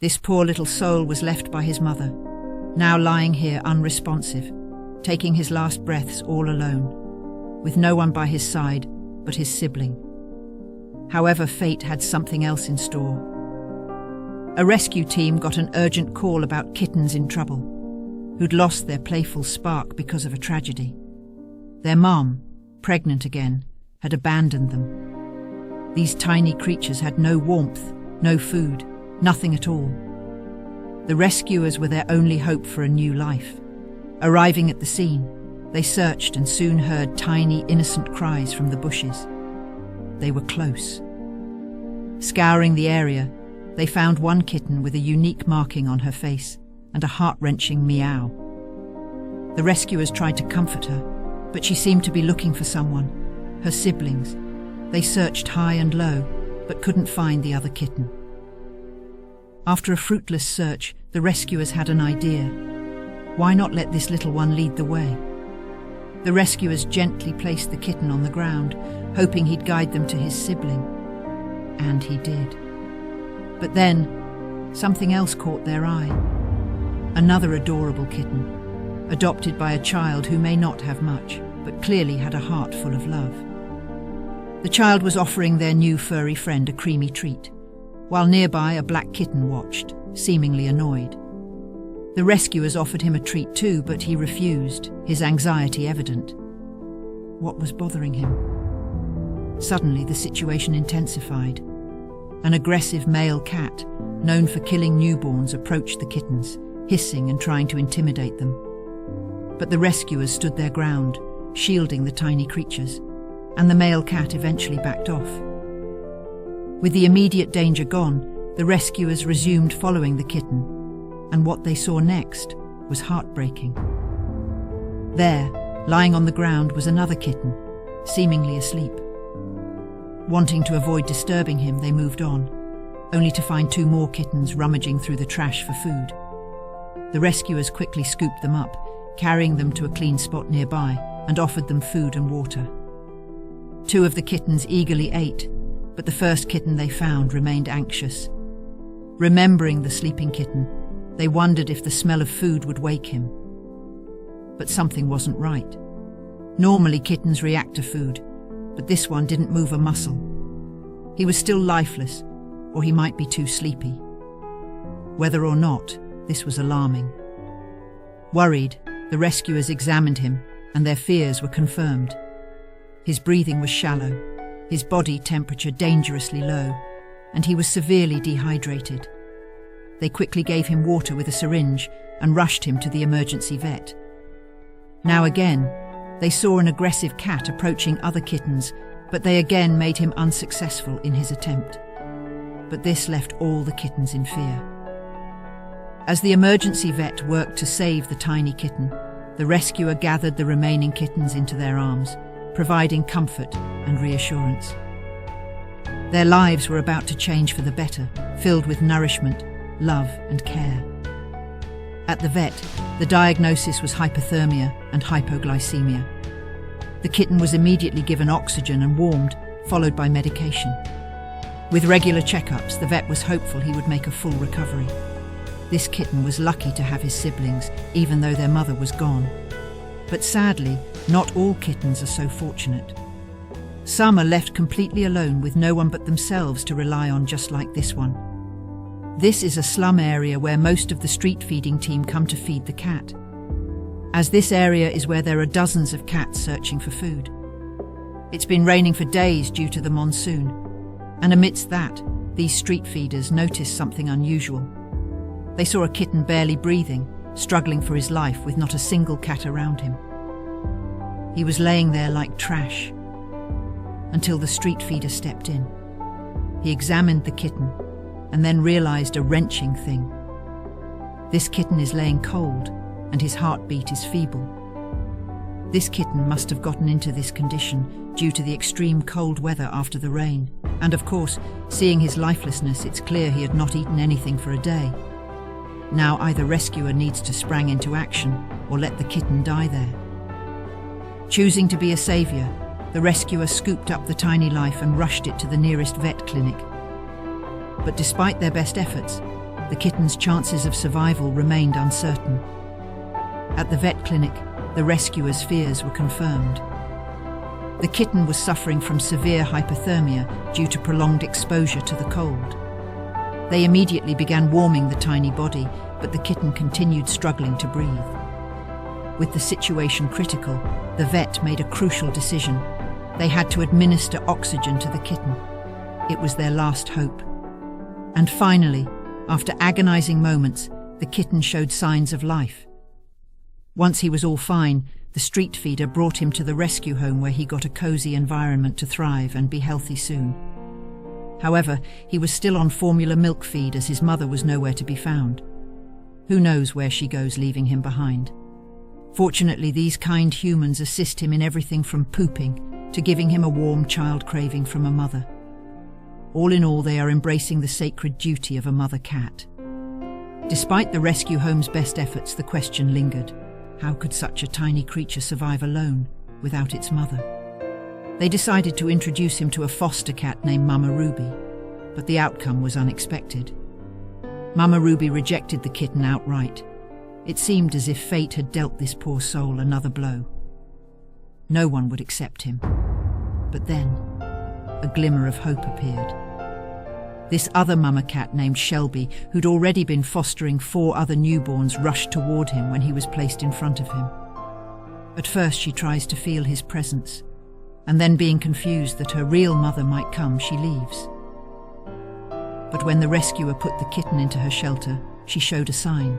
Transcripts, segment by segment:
This poor little soul was left by his mother, now lying here unresponsive, taking his last breaths all alone, with no one by his side but his sibling. However, fate had something else in store. A rescue team got an urgent call about kittens in trouble, who'd lost their playful spark because of a tragedy. Their mom, pregnant again, had abandoned them. These tiny creatures had no warmth, no food, nothing at all. The rescuers were their only hope for a new life. Arriving at the scene, they searched and soon heard tiny, innocent cries from the bushes. They were close. Scouring the area, they found one kitten with a unique marking on her face and a heart-wrenching meow. The rescuers tried to comfort her, but she seemed to be looking for someone, her siblings. They searched high and low, but couldn't find the other kitten. After a fruitless search, the rescuers had an idea. Why not let this little one lead the way? The rescuers gently placed the kitten on the ground, hoping he'd guide them to his sibling. And he did. But then, something else caught their eye. Another adorable kitten, adopted by a child who may not have much, but clearly had a heart full of love. The child was offering their new furry friend a creamy treat, while nearby a black kitten watched, seemingly annoyed. The rescuers offered him a treat too, but he refused, his anxiety evident. What was bothering him? Suddenly, the situation intensified. An aggressive male cat, known for killing newborns, approached the kittens, hissing and trying to intimidate them. But the rescuers stood their ground, shielding the tiny creatures, and the male cat eventually backed off. With the immediate danger gone, the rescuers resumed following the kitten, and what they saw next was heartbreaking. There, lying on the ground, was another kitten, seemingly asleep. Wanting to avoid disturbing him, they moved on, only to find two more kittens rummaging through the trash for food. The rescuers quickly scooped them up, carrying them to a clean spot nearby, and offered them food and water. Two of the kittens eagerly ate, but the first kitten they found remained anxious. Remembering the sleeping kitten, they wondered if the smell of food would wake him. But something wasn't right. Normally kittens react to food, but this one didn't move a muscle. He was still lifeless, or he might be too sleepy. Whether or not, this was alarming. Worried, the rescuers examined him, and their fears were confirmed. His breathing was shallow, his body temperature dangerously low, and he was severely dehydrated. They quickly gave him water with a syringe and rushed him to the emergency vet. Now again, they saw an aggressive cat approaching other kittens, but they again made him unsuccessful in his attempt. But this left all the kittens in fear. As the emergency vet worked to save the tiny kitten, the rescuer gathered the remaining kittens into their arms, providing comfort and reassurance. Their lives were about to change for the better, filled with nourishment, love and care. At the vet, the diagnosis was hypothermia and hypoglycemia. The kitten was immediately given oxygen and warmed, followed by medication. With regular checkups, the vet was hopeful he would make a full recovery. This kitten was lucky to have his siblings, even though their mother was gone. But sadly, not all kittens are so fortunate. Some are left completely alone with no one but themselves to rely on, just like this one. This is a slum area where most of the street feeding team come to feed the cat, as this area is where there are dozens of cats searching for food. It's been raining for days due to the monsoon, and amidst that, these street feeders noticed something unusual. They saw a kitten barely breathing, struggling for his life with not a single cat around him. He was laying there like trash, until the street feeder stepped in. He examined the kitten, and then realized a wrenching thing. This kitten is laying cold, and his heartbeat is feeble. This kitten must have gotten into this condition due to the extreme cold weather after the rain. And of course, seeing his lifelessness, it's clear he had not eaten anything for a day. Now either rescuer needs to spring into action or let the kitten die there. Choosing to be a savior, the rescuer scooped up the tiny life and rushed it to the nearest vet clinic. But despite their best efforts, the kitten's chances of survival remained uncertain. At the vet clinic, the rescuers' fears were confirmed. The kitten was suffering from severe hypothermia due to prolonged exposure to the cold. They immediately began warming the tiny body, but the kitten continued struggling to breathe. With the situation critical, the vet made a crucial decision. They had to administer oxygen to the kitten. It was their last hope. And finally, after agonizing moments, the kitten showed signs of life. Once he was all fine, the street feeder brought him to the rescue home where he got a cozy environment to thrive and be healthy soon. However, he was still on formula milk feed as his mother was nowhere to be found. Who knows where she goes, leaving him behind? Fortunately, these kind humans assist him in everything from pooping to giving him a warm child craving from a mother. All in all, they are embracing the sacred duty of a mother cat. Despite the rescue home's best efforts, the question lingered. How could such a tiny creature survive alone, without its mother? They decided to introduce him to a foster cat named Mama Ruby, but the outcome was unexpected. Mama Ruby rejected the kitten outright. It seemed as if fate had dealt this poor soul another blow. No one would accept him. But then, a glimmer of hope appeared. This other mama cat named Shelby, who'd already been fostering 4 other newborns, rushed toward him when he was placed in front of him. At first she tries to feel his presence, and then being confused that her real mother might come, she leaves. But when the rescuer put the kitten into her shelter, she showed a sign.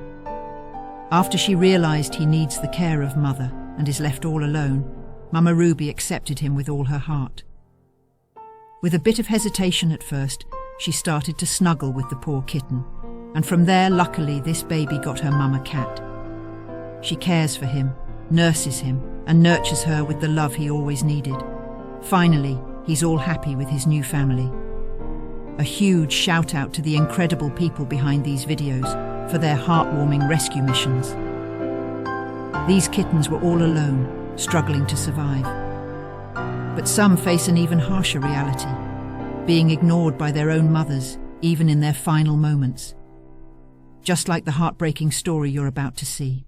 After she realized he needs the care of mother and is left all alone, Mama Ruby accepted him with all her heart. With a bit of hesitation at first, she started to snuggle with the poor kitten, and from there, luckily, this baby got her mama cat. She cares for him, nurses him, and nurtures her with the love he always needed. Finally, he's all happy with his new family. A huge shout out to the incredible people behind these videos for their heartwarming rescue missions. These kittens were all alone, struggling to survive. But some face an even harsher reality, being ignored by their own mothers, even in their final moments. Just like the heartbreaking story you're about to see.